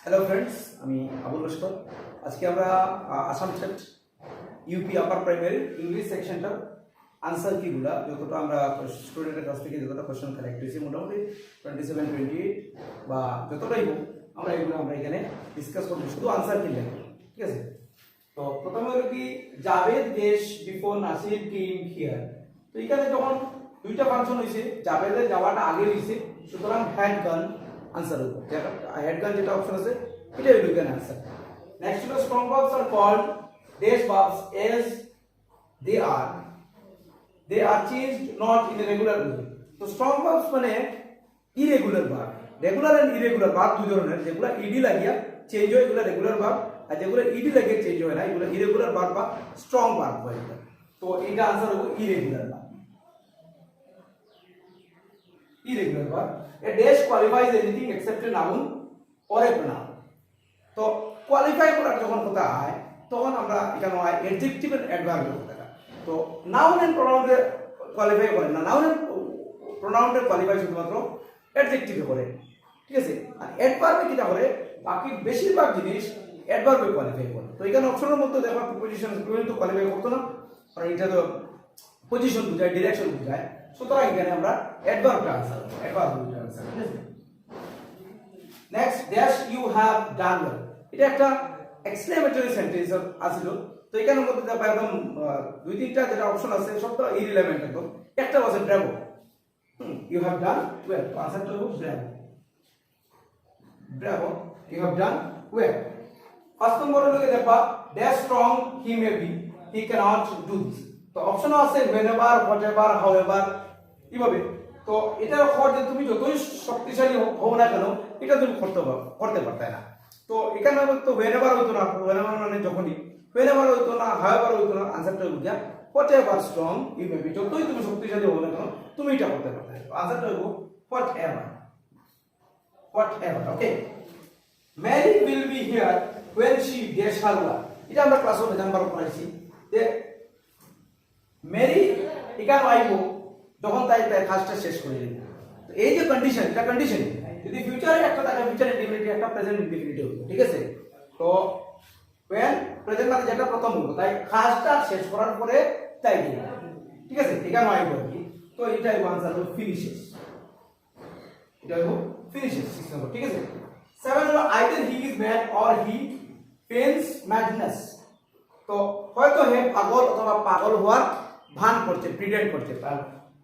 Hello friends, আমি আবুল লস্কর। আজকে আমরা Assam state UP upper primary English সেকশনটার আনসার কিগুলা যতটা আমরা স্টুডেন্টের কাছ থেকে যতটা কোশ্চেন কালেক্ট হয়েছি মোটামুটি 27-28 বা যতটাই হোক আমরা এখানে ডিসকাস করবো, শুধু আনসার কি লাগবে, ঠিক আছে? তো প্রথমে হলো কি জাভেদ দেশ বিফোর নাসির কেম হিয়ার। তো এখানে যখন দুইটা ফাংশন হয়েছে, জাভেদের যাওয়াটা আগে হয়েছে, সুতরাং হ্যাড গান আনসার হবে। হেড গান যেটা অপশন আছে এটাই হলো এখানে আনসার। নেক্সট হলো strong verbs are called dash verbs as they are changed not in a regular way. তো স্ট্রং ভার্বস মানে irregular verb. Regular and irregular verb দুই ধরনের, যেগুলো ইডি লাগিয়া চেঞ্জ হয় এগুলো রেগুলার ভার্ব, আর যেগুলো ইডি লাগিয়ে চেঞ্জ হয় না এগুলো ইরেগুলার ভার্ব বা স্ট্রং ভার্ব হয়। তো এটা আনসার হবে irregular verb. Irregular verb. A dash qualifies anything except a noun or a pronoun. তো কোয়ালিফাই করার যখন কথা হয় তখন আমরা এখানে হয় অ্যাডজেক্টিভ এন্ড অ্যাডভার্ব এর কথা। তো নাউন এন্ড প্রোনাউন এর কোয়ালিফাই করে না, নাউন এন্ড প্রোনাউন এর কোয়ালিফাই শুধুমাত্র অ্যাডজেক্টিভে করে, ঠিক আছে? আর অ্যাডভার্বে কিটা করে, বাকি বেশিরভাগ জিনিস অ্যাডভার্বে কোয়ালিফাই করে। তো এখানে অপশনের মধ্যে দেখো প্রিপোজিশন তো কোয়ালিফাই করতো না, কারণ এটা তো পজিশন বোঝায়, ডিরেকশন বোঝায়। সুতরাং এখানে আমরা অ্যাডভার্বটা আনসার করব, অ্যাডভার্বটা আনসার, ঠিক আছে? Next dash you have done well. এটা একটা এক্সক্লেমেটরি সেন্টেন্স আছিল। তো এখানের মধ্যে দেখো একদম দুই তিনটা যেটা অপশন আছে সব তো ইরিলেভেন্ট একদম। একটা আছে bravo. You have done well, আনসারটা হলো bravo. Bravo, you have done well. First number হলো দেখবা dash strong he may be, he cannot do this. তো অপশন আছে whenever, whatever, however, এইভাবে। তো এটার অর্থ যে তুমি যতই শক্তিশালী হও না কেন এটা তুমি করতে পারতে না। তো এখানে তো whenever হইতো না, whenever মানে যখনই, whenever হইতো না, however হইতো না, আনসারটা হলো গিয়া whatever strong you may be, যতই তুমি শক্তিশালী হও না কেন তুমি এটা করতে পারতে। তো আনসারটা হলো whatever, whatever, okay? Mary will be here when she dash her work. এটা আমরা ক্লাস 1 জানবার পড়াইছি যে মেরি এখানে আইব যখন তাই কাজটা শেষ করে দিবে। তো এই যে কন্ডিশন, এটা কন্ডিশন যদি ফিউচারে একটা থাকে, ফিউচার ইনডিফিনিট একটা প্রেজেন্ট ইনডিফিনিট হবে, ঠিক আছে? তো when প্রেজেন্ট মানে যেটা প্রথম হলো তাই কাজটা শেষ করার পরে তাই দিবে, ঠিক আছে? এখানে আইব কি, তো এটাই আনসার হলো ফিনিশেস। এটা হলো ফিনিশেস 6 নম্বর, ঠিক আছে? 7 হলো either he is mad or he feigns madness। তো হয়তো হে পাগল অথবা পাগল হওয়ার ভান করছে, প্রিটেন্ড করছে।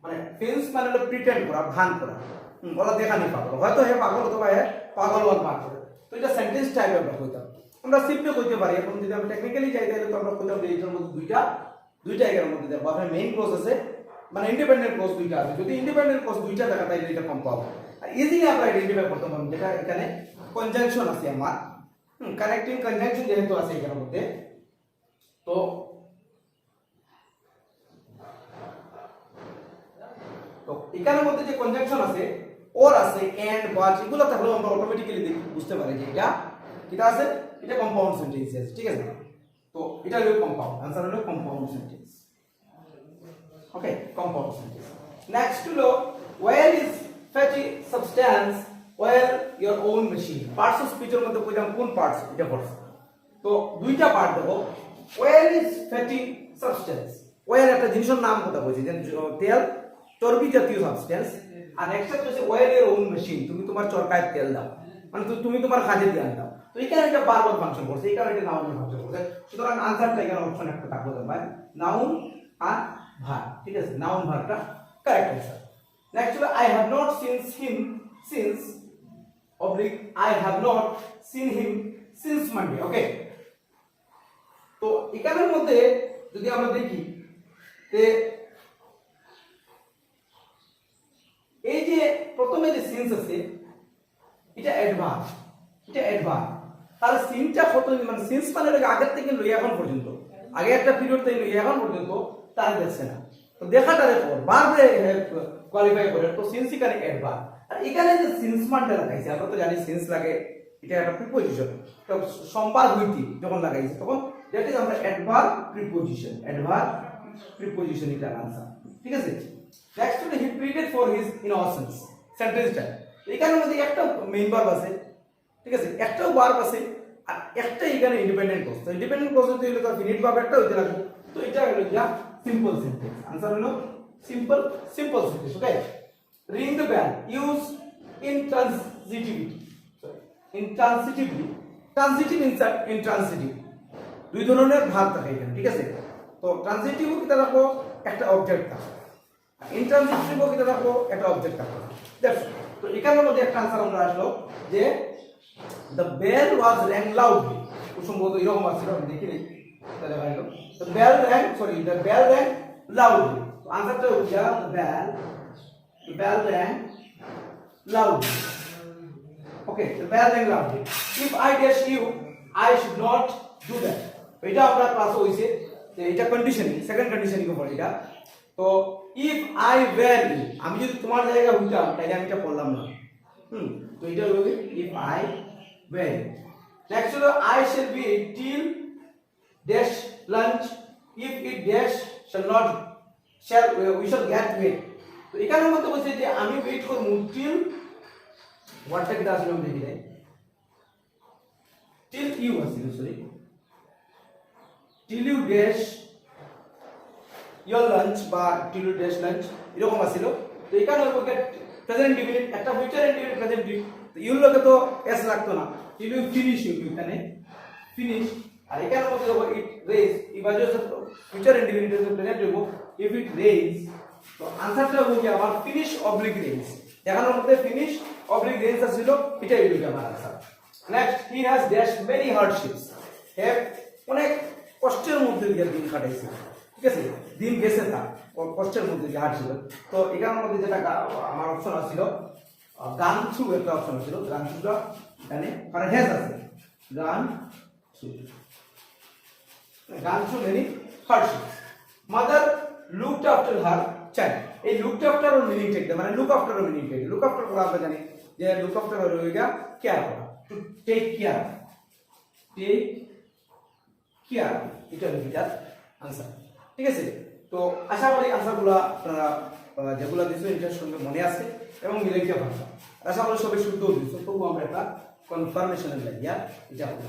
মানে ফেন্স মানে হলো প্রিটেন্ড করা, ভান করা, বলা দেখানি পাগল। হয়তো হে পাগল অথবা হে পাগল হওয়ার ভান করে। তো এটা সেন্টেন্স টাইপ আমরা কইতাম, আমরা সিম্পলি কইতে পারি। এখন যদি আমরা টেকনিক্যালি যাই তাহলে তো আমরা কইতাম যে এটার মধ্যে দুইটা এর মধ্যে দেখো আপনার মেইন ক্লজ আছে, মানে ইন্ডিপেন্ডেন্ট ক্লজ দুইটা আছে। যদি ইন্ডিপেন্ডেন্ট ক্লজ দুইটা দেখা তাহলে এটা কম পাবো। আর ইজিলি আমরা আইডেন্টিফাই করতে পারবো যেটা এখানে কনজাংশন আছে আমার, কানেক্টিং কনজাংশন যেহেতু আছে এখানের মধ্যে। তো এখানের মধ্যে যে কনজাংশন আছে, ওর আছে, এন্ড, বাট, এগুলো তাহলে আমরা অটোমেটিক্যালি বুঝতে পারি যে এটা কিটা আছে, এটা কম্পাউন্ড সেন্টেন্স আছে, ঠিক আছে? তো এটা হলো কম্পাউন্ড, আনসার হলো compound sentence, okay? Compound sentence. Next হলো where is fatty substance where your own machine. Parts of স্পিচের মধ্যে কইলাম কোন পার্টস এটা পড়ছে। তো দুইটা পার্ট দেখো, oil is fatty substance. Oil একটা জিনিসের নাম কথা বলছি, যেন তেল, চর্বি জাতীয় সাবস্টেন্স। আর নেক্সট হচ্ছে ওয়্যার ইওর ওন মেশিন, তুমি তোমার চরকায় তেল দাও, মানে তুমি তোমার কাজে ধ্যান দাও। তো এখানে একটা বারবার ফাংশন করছে, এখানে একটা নাউনের ফাংশন করছে। সুতরাং আনসারটা এখানে অপশন একটা থাকবে ভাই, নাউন আর ভার্ব, ঠিক আছে? নাউন ভার্বটা কারেক্ট আনসার। নেক্সট হলো I have not since oblique I have not seen him since Monday, okay? তো এখানের মধ্যে যদি আমরা দেখি যে এই যে প্রথমে যে সিন্স আছে এটা অ্যাডভার্ব, এটা অ্যাডভার্ব। তার সিনটা কত, মানে সিন্স মানে আগের থেকে লই এখন পর্যন্ত, আগে একটা পিরিয়ড থেকে লই এখন পর্যন্ত তার দেখছে না। তো দেখাটা দেখো ভার্বে কোয়ালিফাই করে, তো সিন্স এখানে অ্যাডভার্ব। আর এখানে যে সিন্স মানটা লাগাইছে, আমরা তো জানি সিন্স লাগে, এটা একটা প্রিপোজিশন। তো সম্পাদ হইতি যখন লাগাইছে তখন দ্যাট ইজ আমরা অ্যাডভার্ব প্রিপোজিশন, অ্যাডভার্ব প্রিপোজিশন এটা আনসার, ঠিক আছে? নেক্সট হলো হি প্রিটেড ফর হিজ ইনোসেন্স, সেন্টেন্সটা এখানের মধ্যে একটা মেইন ভার্ব আছে, ঠিক আছে, একটাও ভার্ব আছে আর একটা এখানে ইন্ডিপেন্ডেন্ট ক্লজ। তো ইন্ডিপেন্ডেন্ট ক্লজ হতে হলে তার ফিনিট ভার্ব একটা হইতে লাগবে। তো এটা হলো যা সিম্পল সেন্টেন্স। आंसर হলো simple sentence. Okay, ring the bell use intransitivity, sorry, intransitively, transitive intransitive দুই ধরনের ভার্ব থাকে এখানে, ঠিক আছে। তো ট্রানজিটিভ কি তার রাখো একটা অবজেক্ট থাকে, ইন্ট্রানজিটিভ কি তার রাখো একটা অবজেক্ট থাকে। দ্যাটস তো এখানের মধ্যে একটা आंसर আমরা আসলো যে the bell was rang loudly, খুব সম্ভবত এরকম আসছিল, আমি দেখি নাই তাহলে ভাইলো the bell rang loudly। তো आंसरটা হচ্ছে the bell rang loudly। Okay, the bell rang loudly। If I dash you, I should not do that। এটা আমরা ক্লাস হইছে যে এটা কন্ডিশনিং, সেকেন্ড কন্ডিশনিং এর পরে এটা। তো if I were you, আমি যদি তোমার জায়গায় হইতাম তাহলে আমি এটা পড়লাম না। তো এটা হলো if I were you। Next হলো I shall be till dash lunch, if it dash we shall get wait। তো এখানের মধ্যে বলছে যে আমি ওয়েট করব till ওয়ার্ডটা কি আসলে আমি দেখি নাই, till you আসলে, sorry, till you dash your lunch বা till you dash lunch এরকম আসছিল। তো এখানে হলো প্রেজেন্ট ডিফিনিট, একটা ফিউচার ইনডিফিনিট প্রেজেন্ট ডিফিনিট। তো ইউ লোকে তো এস লাগতো না, till you finish you এখানে ফিনিশ। আর এখানে মধ্যে দেখো ইট রেজ, ইবাজে ফিউচার ইনডিফিনিট এর প্রেজেন্ট দেব if it rains। তো आंसरটা হবে কি আমার ফিনিশ অবলিক রেঞ্জ, এখানের মধ্যে ফিনিশ অবলিক রেঞ্জ আসছিল, এটাই হলো আমার answer. Next he has dash many hardships, have অনেক কষ্টের মধ্যে দিয়ে দিন কাটাইছে, ঠিক আছে, দিন গেছে তা কষ্টের মধ্যে দিয়ে হাঁটছিল। তো এখানের মধ্যে যেটা আমার অপশন আছিল গান থ্রু, একটা অপশন ছিল গান থ্রুটা এখানে, কারণ হ্যাজ আছে গান through many hardships. Mother looked after her child, এই লুকড আফটার ওর মিনিং টেক মানে লুক আফটার ওর মিনিং টেক। লুক আফটার করা আমরা জানি যে লুক আফটার হলো গিয়া কেয়ার করা, to take care, take care, এটা হলো এটার आंसर, ঠিক আছে। তো আশা করি आंसरগুলো আপনারা যেগুলো দিয়েছেন এটার সঙ্গে মনে আছে এবং মিলাইতে পারবেন। আশা করি সবাই শুদ্ধ দিয়েছেন, তবু আমরা একটা কনফার্মেশনের লাগিয়া এটা করব।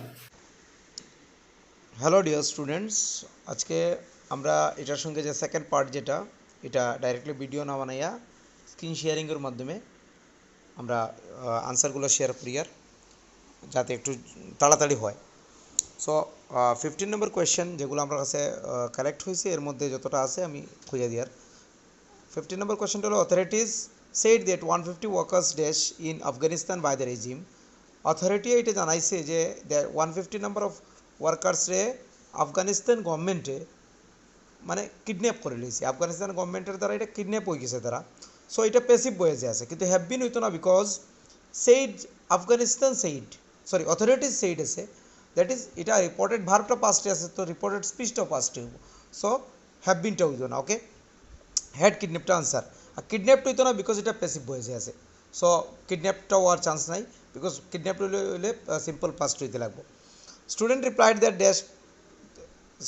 হ্যালো ডিয়ার স্টুডেন্টস, আজকে আমরা এটার সঙ্গে যে সেকেন্ড পার্ট যেটা, এটা ডাইরেক্টলি ভিডিও না বানাইয়া স্ক্রিন শেয়ারিংয়ের মাধ্যমে আমরা আনসারগুলো শেয়ার করি আর যাতে একটু তাড়াতাড়ি হয়। সো 15 নম্বর কোয়েশ্চেন যেগুলো আমার কাছে কালেক্ট হয়েছে এর মধ্যে যতটা আছে আমি খুঁজে দিই আর। 15 নম্বর কোয়েশ্চেনটা হলো authorities said that 150 workers dash in Afghanistan by the regime। Authority এটা জানাইছে যে 150 নাম্বার অফ ওয়ার্কার্স রে আফগানিস্তান গভর্নমেন্টে মানে কিডন্যাপ করে লইছে, আফগানিস্তান গভর্নমেন্টের দ্বারা এটা কিডন্যাপ হয়ে গেছে তারা। সো এটা প্যাসিভ বয়েজে আছে, কিন্তু হ্যাভ বিন হইতো না, because said Afghanistan said, sorry authorities said আছে, দ্যাট ইজ এটা রিপোর্টেড ভার্বটা পাস্টে আছে, তো রিপোর্টেড স্পিচটাও পাস্টে হইব। সো হ্যাভ বিনটা হইতো না। ওকে, হ্যাড কিডন্যাপটা আনসার, আর কিডন্যাপটা হইতো না বিকজ এটা প্যাসিভ বয়েজে আছে। সো কিডন্যাপটা হওয়ার চান্স নাই, বিকজ কিডন্যাপ হইলে সিম্পল পাস্ট হইতে লাগবে। স্টুডেন্ট রিপ্লাইড দ্যাট ড্যাশ,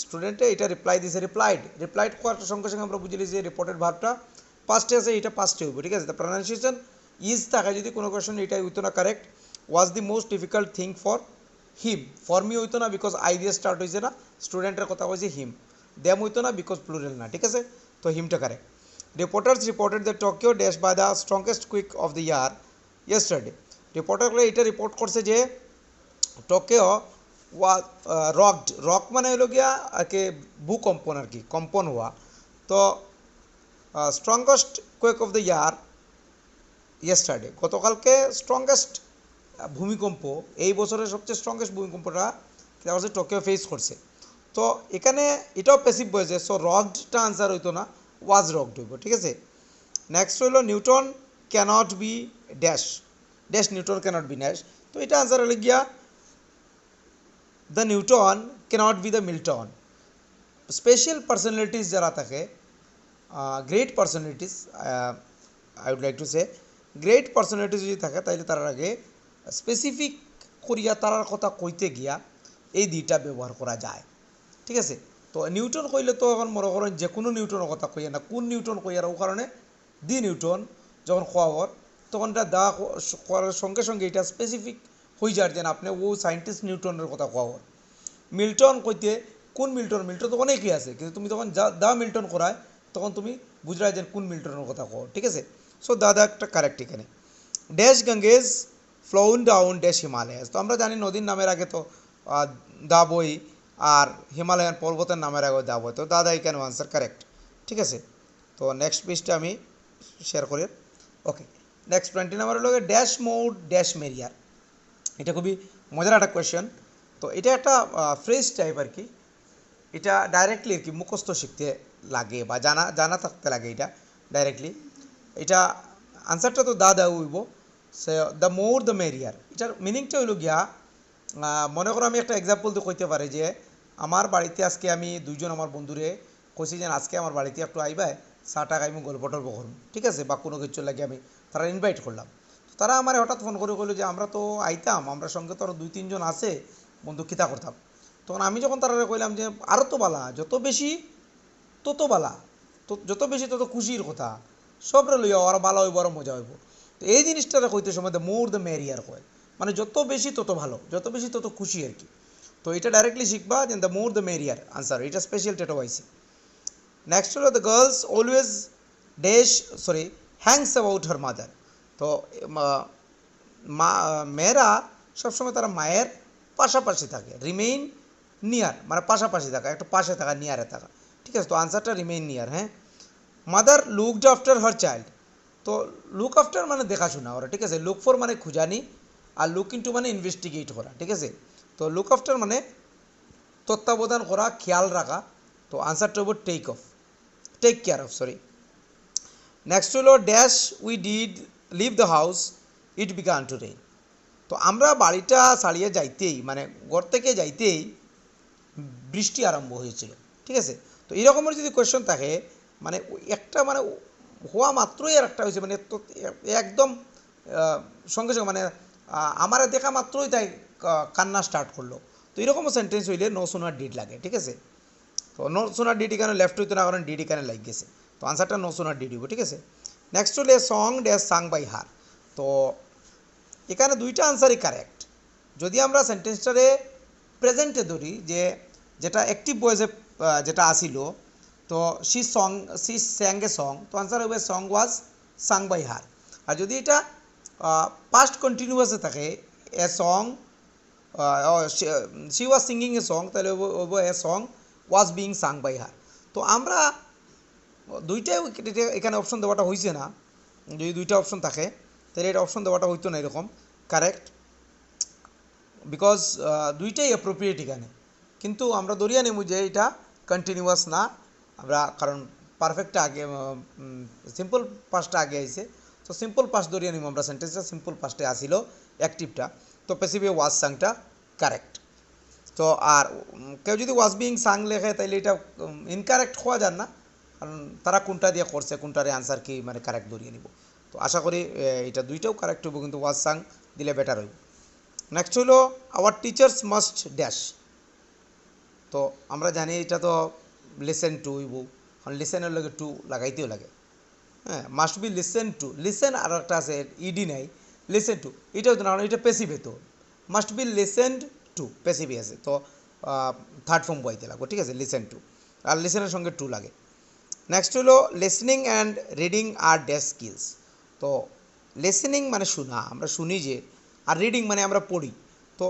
স্টুডেন্টে এটা রিপ্লাই দিছে, রিপ্লাইড করার সঙ্গে সঙ্গে আমরা বুঝলি যে রিপোর্টেড ভার্বটা পাস্টে আছে, এটা পাস্টে হইব, ঠিক আছে। দ্য প্রনাউন্সিয়েশন ইজ থাকে যদি কোনো কোয়েশ্চন এটা হইতো না correct. Was the most difficult thing for him, for me হইতো না বিকজ আই দিয়ে স্টার্ট হয়েছে না, স্টুডেন্টের কথা হয়েছে হিম। দেম হইতো না বিকজ প্লুরাল না, ঠিক আছে, তো হিমটা correct. Reporters reported the Tokyo dash by the strongest quake of the year yesterday. রিপোর্টারগুলো এটা রিপোর্ট করছে যে টোকিও রকড, রক মানে হলো গিয়া আর কি ভূকম্পন, আর কি কম্পন হওয়া। তো strongest quake of the year yesterday, গতকালকে স্ট্রংগেস্ট ভূমিকম্প, এই বছরের সবচেয়ে স্ট্রংগেস্ট ভূমিকম্পটা এটা হচ্ছে টোকিও ফেস করছে। তো এখানে এটাও প্যাসিভ বয়েছে, সো রকডটা আনসার হইতো না, ওয়াজ রকড হইব, ঠিক আছে। নেক্সট হইল Newton cannot be dash, dash Newton cannot be dash, তো এটা আনসার হলে গিয়া the Newton cannot be the Milton. Special personalities যারা থাকে, great personalities, I would like to say great personalities যদি থাকে তাহলে তার আগে স্পেসিফিক করিয়া তার কথা কইতে গিয়া এই দুইটা ব্যবহার করা যায়, ঠিক আছে। তো নিউটন কইলে তো এখন মনে করেন যে কোনো নিউটনের কথা কইয়া না, কোন নিউটন কইয়ার ও কারণে দি নিউটন যখন খোয়ার তখন এটা দা করার সঙ্গে সঙ্গে এটা স্পেসিফিক হয়ে যার যেন আপনি ও সায়েন্টিস্ট নিউটনের কথা কোয়া মিল্টন কইতে কোন মিল্টন মিল্টন তো অনেকই আছে কিন্তু তুমি তখন দা মিল্টন করায় তখন তুমি বুঝরা যে কোন মিল্টনের কথা কও ঠিক আছে সো দাদা একটা কারেক্ট এখানে dash Ganges flown down dash Himalayas তো আমরা জানি নদীর নামের আগে তো দা বই আর হিমালয়ান পর্বতের নামের আগে দা বই তো দাদা এখানে আনসার কারেক্ট ঠিক আছে তো নেক্সট পেজটা আমি শেয়ার করি ওকে নেক্সট 20 নাম্বার হলো ড্যাশ মোড ড্যাশ মেরিয়ার এটা খুবই মজার একটা কোয়েশ্চেন তো এটা একটা ফ্রেজ টাইপ আর কি এটা ডাইরেক্টলি আর কি মুখস্থ শিখতে লাগে বা জানা জানা থাকতে লাগে এটা ডাইরেক্টলি এটা আনসারটা তো দা হইব সে দ্য মোর দ্য মেরিয়ার এটার মিনিংটা হইল গিয়া মনে করো আমি একটা এক্সাম্পল তো কইতে পারি যে আমার বাড়িতে আজকে আমি দুইজন আমার বন্ধুরে কইছি যে আজকে আমার বাড়িতে একটু আইবায় চাটা খাইমু গল্প টল্প করুন ঠিক আছে বা কোনো কিছু লাগে আমি তারা ইনভাইট করলাম তো তারা আমার হঠাৎ ফোন করে কইলো যে আমরা তো আইতাম আমরা সঙ্গে তো আরও 2-3 জন আছে বন্ধু কিতা করতাম তখন আমি যখন তারা কইলাম যে আরও তো বালা যত বেশি তত বালা তো যত বেশি তত খুশির কথা সবরে লইয়া ওরা ভালো হইব আরও মজা হইব তো এই জিনিসটা কইতে সময় মোর দ্য মেরিয়ার কয় মানে যত বেশি তত ভালো যত বেশি তত খুশি আর কি তো এটা ডাইরেক্টলি শিখবা যে the more the merrier answer এটা স্পেশাল টেটো আইসি নেক্সট হলো the girls always dash sorry Hanks about her mother তো মেয়েরা সবসময় তারা মায়ের পাশাপাশি থাকে রিমেইন নিয়ার মানে পাশাপাশি থাকা একটু পাশে থাকা নিয়ারে থাকা ঠিক আছে তো আনসারটা রিমেইন নিয়ার হ্যাঁ mother looked after her child তো লুক আফটার মানে দেখাশোনা ওরা ঠিক আছে লুক ফর মানে খুঁজানি আর লুক ইনটু মানে ইনভেস্টিগেট করা ঠিক আছে তো লুক আফটার মানে তত্ত্বাবধান করা খেয়াল রাখা তো আনসারটা হবো take care of sorry next হলো dash we did leave the house it began to rain তো আমরা বাড়িটা ছাড়িয়ে যাইতেই মানে ঘর থেকে যাইতেই বৃষ্টি আরম্ভ হয়েছিল ঠিক আছে তো এরকমের যদি কোয়েশ্চন থাকে মানে একটা মানে হওয়া মাত্রই আর একটা হয়েছে মানে তো একদম সঙ্গে সঙ্গে মানে আমার দেখা মাত্রই তাই কান্না স্টার্ট করলো তো এরকম সেন্টেন্স হইলে নো সোনার ডিড লাগে ঠিক আছে তো নো সোনার ডিড এখানে লেফট হইতে না কারণ ডিড এখানে লাগ গেছে তো আনসারটা নো সোনার ডিড হইব ঠিক আছে নেক্সট হলে song dash sang by her তো এখানে দুইটা আনসারই কারেক্ট যদি আমরা সেন্টেন্সটারে প্রেজেন্টে ধরি যে যেটা অ্যাক্টিভ ভয়েসে যেটা আসিল তো সি স্যাং এ সং তো আনসার হবে song was sung by her আর যদি এটা পাস্ট কন্টিনিউয়াসে থাকে a song she was singing a song তাহলে হইব a song was being sung by her তো আমরা দুইটাই এখানে অপশন দেওয়াটা হয়েছে না যদি দুইটা অপশন থাকে তাহলে এটা অপশন দেওয়াটা হইতো না এরকম কারেক্ট বিকজ দুইটাই অ্যাপ্রোপ্রিয়েট এখানে কিন্তু আমরা ধরিয়া নেব যে এটা কন্টিনিউয়াস না আমরা কারণ পারফেক্টটা আগে সিম্পল পাস্টটা আগে আইছে তো সিম্পল পাস্ট ধরিয়া নিব আমরা সেন্টেন্সটা সিম্পল পাস্টে আসিল অ্যাক্টিভটা তো পেসিভে ওয়াজ সাংটা কারেক্ট তো আর কেউ যদি ওয়াজ বিং সাং লেখে তাইলে এটা ইনকারেক্ট হওয়া যান না কারণ তারা কোনটা দিয়ে করছে কোনটারে আনসার কি মানে কারেক্ট ধরিয়ে নিব তো আশা করি এটা দুইটাও কারেক্ট হইব কিন্তু ওয়াজ সাং দিলে বেটার হইব নেক্সট হলো আওয়ার টিচার্স মাস্ট ড্যাশ তো আমরা জানি এটা তো লিসেন টু হইব কারণ লিসেনের লগে টু লাগাইতেও লাগে হ্যাঁ must be listen to listen আর একটা আছে ইডি নাই লিসেন টু এটাও তো না এটা পেসিভে তো মাস্ট বি লিসেন্ড টু পেসিভে আছে তো থার্ড ফর্ম বইতে লাগবে ঠিক আছে লিসেন টু আর লিসেনের সঙ্গে টু লাগে নেক্সট হলো listening and reading are dash skills তো লিসনিং মানে শোনা আমরা শুনি যে আর রিডিং মানে আমরা পড়ি তো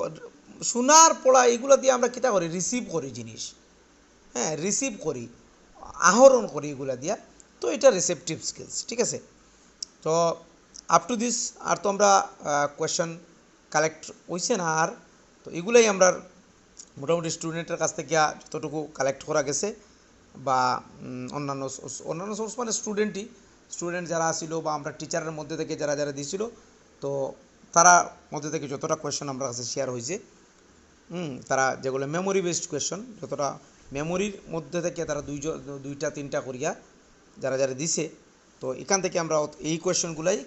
শোনার পড়া এগুলো দিয়ে আমরা কীটা করি রিসিভ করি জিনিস হ্যাঁ রিসিভ করি আহরণ করি এগুলো দিয়া তো এটা রিসেপটিভ স্কিলস ঠিক আছে তো আপ টু দিস আর তো আমরা কোয়েশ্চন কালেক্ট হইছে না আর তো এগুলাই আমরা মোটামুটি স্টুডেন্টের কাছ থেকে যতটুকু কালেক্ট করা গেছে বা অন্যান্য সোর্স মানে স্টুডেন্ট যারা আসিল বা আমরা টিচারের মধ্যে থেকে যারা যারা দিয়েছিল তো তারা মধ্যে থেকে যতটা কোয়েশ্চন আমরা কাছে শেয়ার হয়েছে তারা যেগুলো মেমোরি বেসড কোয়েশ্চন যতটা মেমোরির মধ্যে থেকে তারা দুইটা তিনটা করিয়া যারা যারা দিছে তো এখান থেকে আমরা এই কোয়েশ্চনগুলাই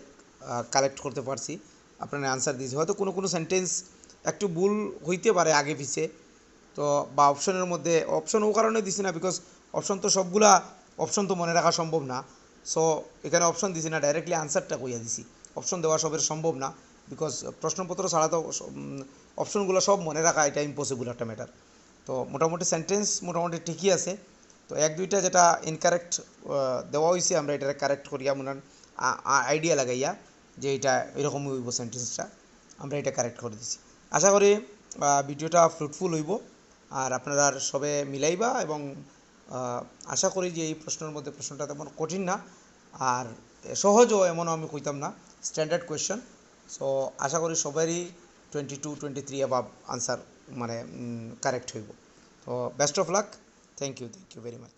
কালেক্ট করতে পারছি আপনারা আনসার দিয়েছে হয়তো কোনো কোনো সেন্টেন্স একটু ভুল হইতে পারে আগে পিছে তো বা অপশনের মধ্যে অপশন ও কারণে দিছি না বিকজ অপশন তো সবগুলা অপশন তো মনে রাখা সম্ভব না সো এখানে অপশন দিছি না ডাইরেক্টলি আনসারটা কইয়া দিছি অপশন দেওয়া সবের সম্ভব না বিকজ প্রশ্নপত্র ছাড়া তো অপশনগুলো সব মনে রাখা এটা ইম্পসিবল একটা ম্যাটার। তো মোটামুটি সেন্টেন্স মোটামুটি ঠিকই আছে। তো এক দুইটা যেটা ইনকারেক্ট দেওয়া হয়েছে আমরা এটা কারেক্ট করিয়া মনে আইডিয়া লাগাইয়া যে এটা এরকমই হইব সেন্টেন্সটা, আমরা এটা কারেক্ট করে দিছি। আশা করি ভিডিওটা ফ্রুটফুল হইব আর আপনারা সবে মিলাইবা এবং আশা করি যে এই প্রশ্নের মধ্যে প্রশ্নটা তেমন কঠিন না আর সহজও এমনও আমি কইতাম না, স্ট্যান্ডার্ড কোয়েশ্চেন। সো আশা করি সবারই 22-23 অ্যাবাভ আনসার মানে কারেক্ট হইব। তো best of luck, thank you very much.